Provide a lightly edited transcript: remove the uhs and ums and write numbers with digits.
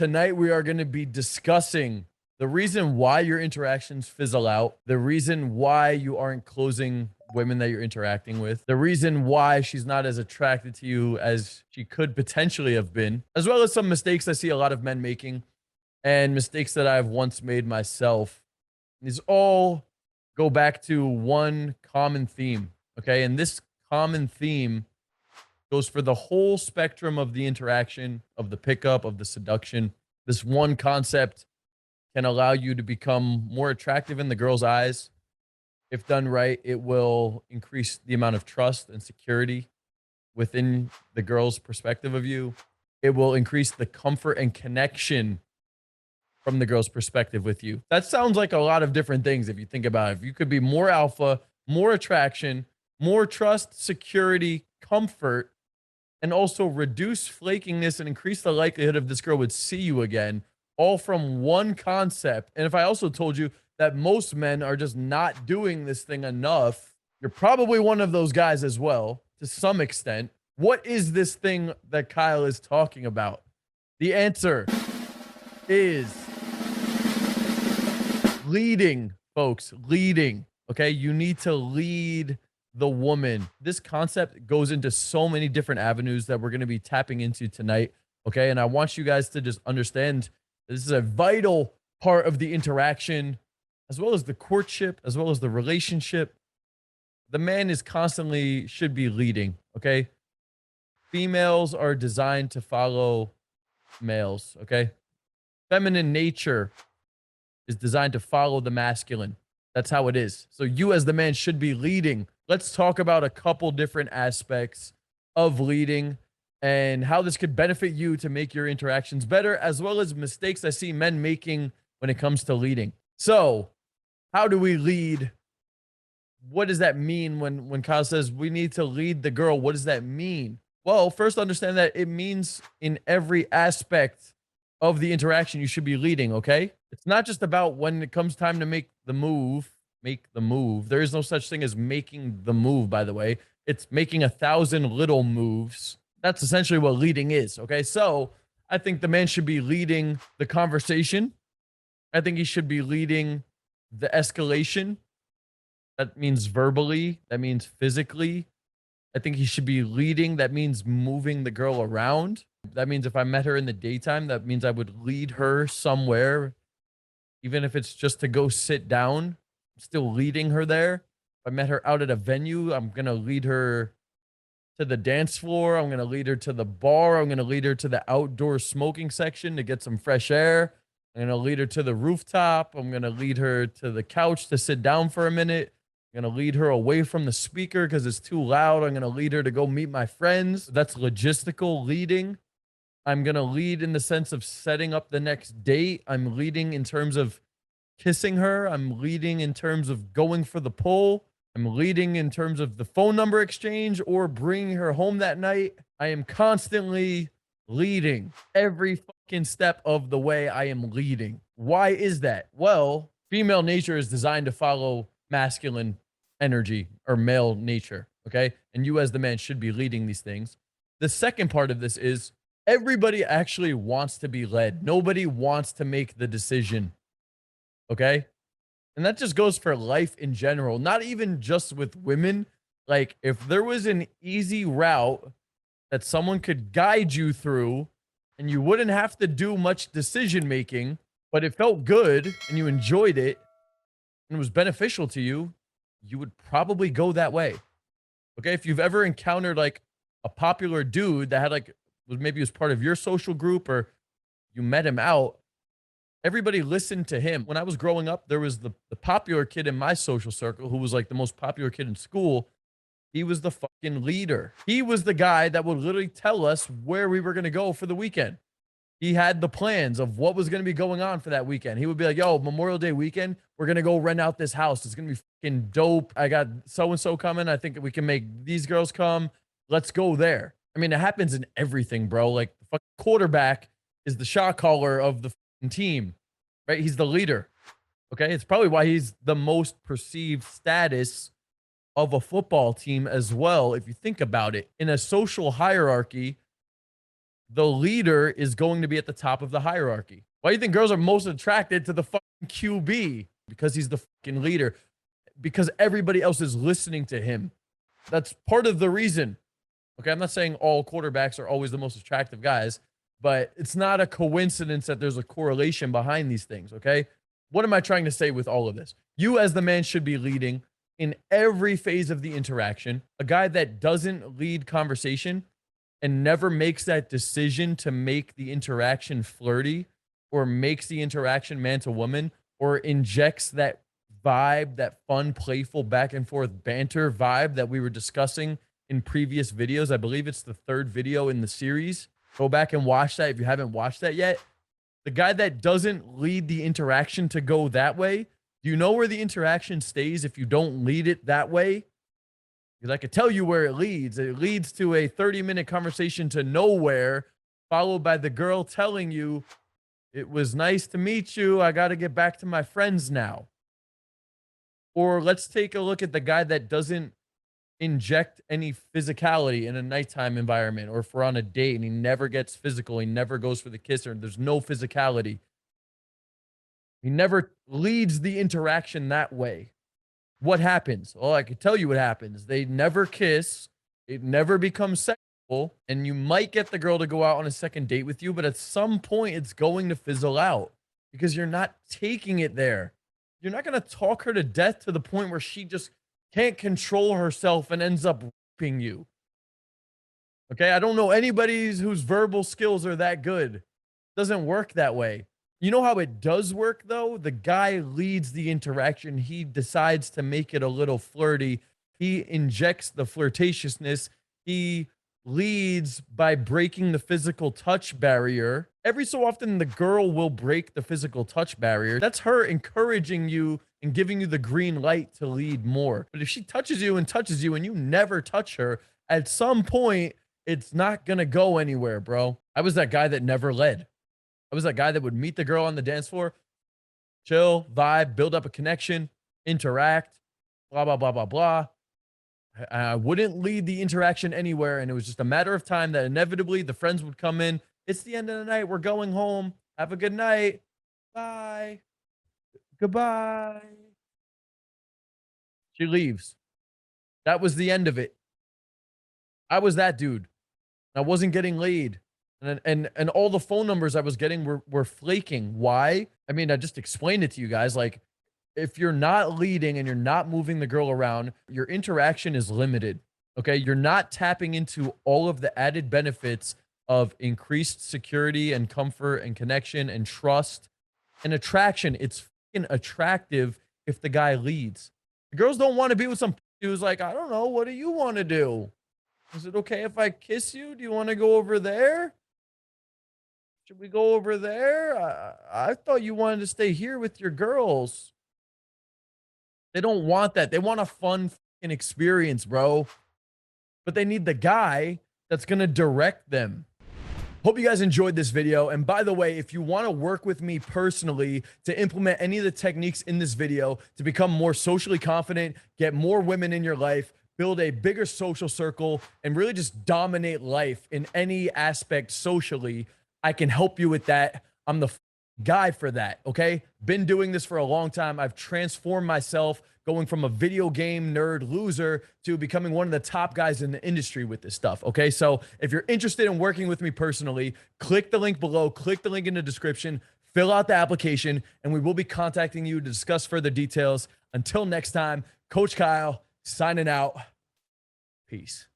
tonight we are going to be discussing the reason why your interactions fizzle out, the reason why you aren't closing women that you're interacting with, the reason why she's not as attracted to you as she could potentially have been, as well as some mistakes I see a lot of men making and mistakes that I've once made myself. These all go back to one common theme, okay? And this common theme goes for the whole spectrum of the interaction, of the pickup, of the seduction. This one concept can allow you to become more attractive in the girl's eyes. If done right, it will increase the amount of trust and security within the girl's perspective of you. It will increase the comfort and connection from the girl's perspective with you. That sounds like a lot of different things if you think about it. If you could be more alpha, more attraction, more trust, security, comfort, and also reduce flakiness and increase the likelihood of this girl would see you again, all from one concept. And if I also told you that most men are just not doing this thing enough, you're probably one of those guys as well, to some extent. What is this thing that Kyle is talking about? The answer is leading, folks. Leading. Okay. You need to lead the woman. This concept goes into so many different avenues that we're going to be tapping into tonight. Okay. And I want you guys to just understand this is a vital part of the interaction, as well as the courtship, as well as the relationship. The man is constantly should be leading. Okay. Females are designed to follow males. Okay. Feminine nature is designed to follow the masculine. That's how it is. So you as the man should be leading. Let's talk about a couple different aspects of leading and how this could benefit you to make your interactions better, as well as mistakes I see men making when it comes to leading. So how do we lead? What does that mean when Kyle says we need to lead the girl? What does that mean? Well, first understand that it means in every aspect of the interaction you should be leading, okay? It's not just about when it comes time to make the move. There is no such thing as making the move, by the way. It's making 1,000 little moves. That's essentially what leading is, okay? So I think the man should be leading the conversation. I think he should be leading the escalation. That means verbally. That means physically. I think he should be leading. That means moving the girl around. That means if I met her in the daytime, that means I would lead her somewhere, even if it's just to go sit down. I'm still leading her there. If I met her out at a venue, I'm going to lead her to the dance floor. I'm going to lead her to the bar. I'm going to lead her to the outdoor smoking section to get some fresh air. I'm going to lead her to the rooftop. I'm going to lead her to the couch to sit down for a minute. I'm going to lead her away from the speaker because it's too loud. I'm going to lead her to go meet my friends. That's logistical leading. I'm going to lead in the sense of setting up the next date. I'm leading in terms of kissing her. I'm leading in terms of going for the pull. I'm leading in terms of the phone number exchange or bringing her home that night. I am constantly leading every fucking step of the way. I am leading. Why is that? Well, female nature is designed to follow masculine energy or male nature. Okay. And you as the man should be leading these things. The second part of this is everybody actually wants to be led. Nobody wants to make the decision. Okay. And that just goes for life in general, not even just with women. Like if there was an easy route that someone could guide you through and you wouldn't have to do much decision making, but it felt good and you enjoyed it and it was beneficial to you, you would probably go that way. Okay. If you've ever encountered like a popular dude that had like, maybe was part of your social group or you met him out, everybody listened to him. When I was growing up, there was the popular kid in my social circle who was like the most popular kid in school. He was the fucking leader. He was the guy that would literally tell us where we were going to go for the weekend. He had the plans of what was going to be going on for that weekend. He would be like, yo, Memorial Day weekend, we're going to go rent out this house. It's going to be fucking dope. I got so-and-so coming. I think we can make these girls come. Let's go there. I mean, it happens in everything, bro. Like the fucking quarterback is the shot caller of the fucking team, right? He's the leader. Okay. It's probably why he's the most perceived status of a football team as well. If you think about it in a social hierarchy, the leader is going to be at the top of the hierarchy. Why do you think girls are most attracted to the fucking QB? Because he's the fucking leader. Because everybody else is listening to him. That's part of the reason. Okay, I'm not saying all quarterbacks are always the most attractive guys, but it's not a coincidence that there's a correlation behind these things, okay? What am I trying to say with all of this? You as the man should be leading in every phase of the interaction. A guy that doesn't lead conversation and never makes that decision to make the interaction flirty or makes the interaction man to woman or injects that vibe, that fun, playful back and forth banter vibe that we were discussing in previous videos. I believe it's the third video in the series. Go back and watch that if you haven't watched that yet. The guy that doesn't lead the interaction to go that way, do you know where the interaction stays if you don't lead it that way? Because I could tell you where it leads. It leads to a 30-minute conversation to nowhere, followed by the girl telling you, it was nice to meet you. I got to get back to my friends now. Or let's take a look at the guy that doesn't inject any physicality in a nighttime environment, or if we're on a date and he never gets physical, he never goes for the kiss, or there's no physicality. He never leads the interaction that way. What happens? Well, I can tell you what happens. They never kiss. It never becomes sexual. And you might get the girl to go out on a second date with you, but at some point it's going to fizzle out because you're not taking it there. You're not going to talk her to death to the point where she just can't control herself and ends up raping you. Okay, I don't know anybody whose verbal skills are that good. It doesn't work that way. You know how it does work, though? The guy leads the interaction. He decides to make it a little flirty. He injects the flirtatiousness. He leads by breaking the physical touch barrier. Every so often, the girl will break the physical touch barrier. That's her encouraging you and giving you the green light to lead more. But if she touches you and you never touch her, at some point, it's not going to go anywhere, bro. I was that guy that never led. I was that guy that would meet the girl on the dance floor, chill, vibe, build up a connection, interact, blah, blah, blah, blah, blah. I wouldn't lead the interaction anywhere. And it was just a matter of time that inevitably the friends would come in. It's the end of the night. We're going home. Have a good night. Bye. Goodbye. She leaves. That was the end of it. I was that dude. I wasn't getting laid. And all the phone numbers I was getting were flaking. Why? I mean, I just explained it to you guys. Like, if you're not leading and you're not moving the girl around, your interaction is limited. Okay. You're not tapping into all of the added benefits of increased security and comfort and connection and trust and attraction. It's fucking attractive if the guy leads. The girls don't want to be with some who's like, I don't know. What do you want to do? Is it okay if I kiss you? Do you want to go over there? Should we go over there? I thought you wanted to stay here with your girls. They don't want that. They want a fun fucking experience, bro. But they need the guy that's going to direct them. Hope you guys enjoyed this video. And by the way, if you want to work with me personally to implement any of the techniques in this video to become more socially confident, get more women in your life, build a bigger social circle, and really just dominate life in any aspect socially, I can help you with that. I'm the guy for that, okay? Been doing this for a long time. I've transformed myself going from a video game nerd loser to becoming one of the top guys in the industry with this stuff, okay? So if you're interested in working with me personally, click the link below, click the link in the description, fill out the application, and we will be contacting you to discuss further details. Until next time, Coach Kyle signing out. Peace.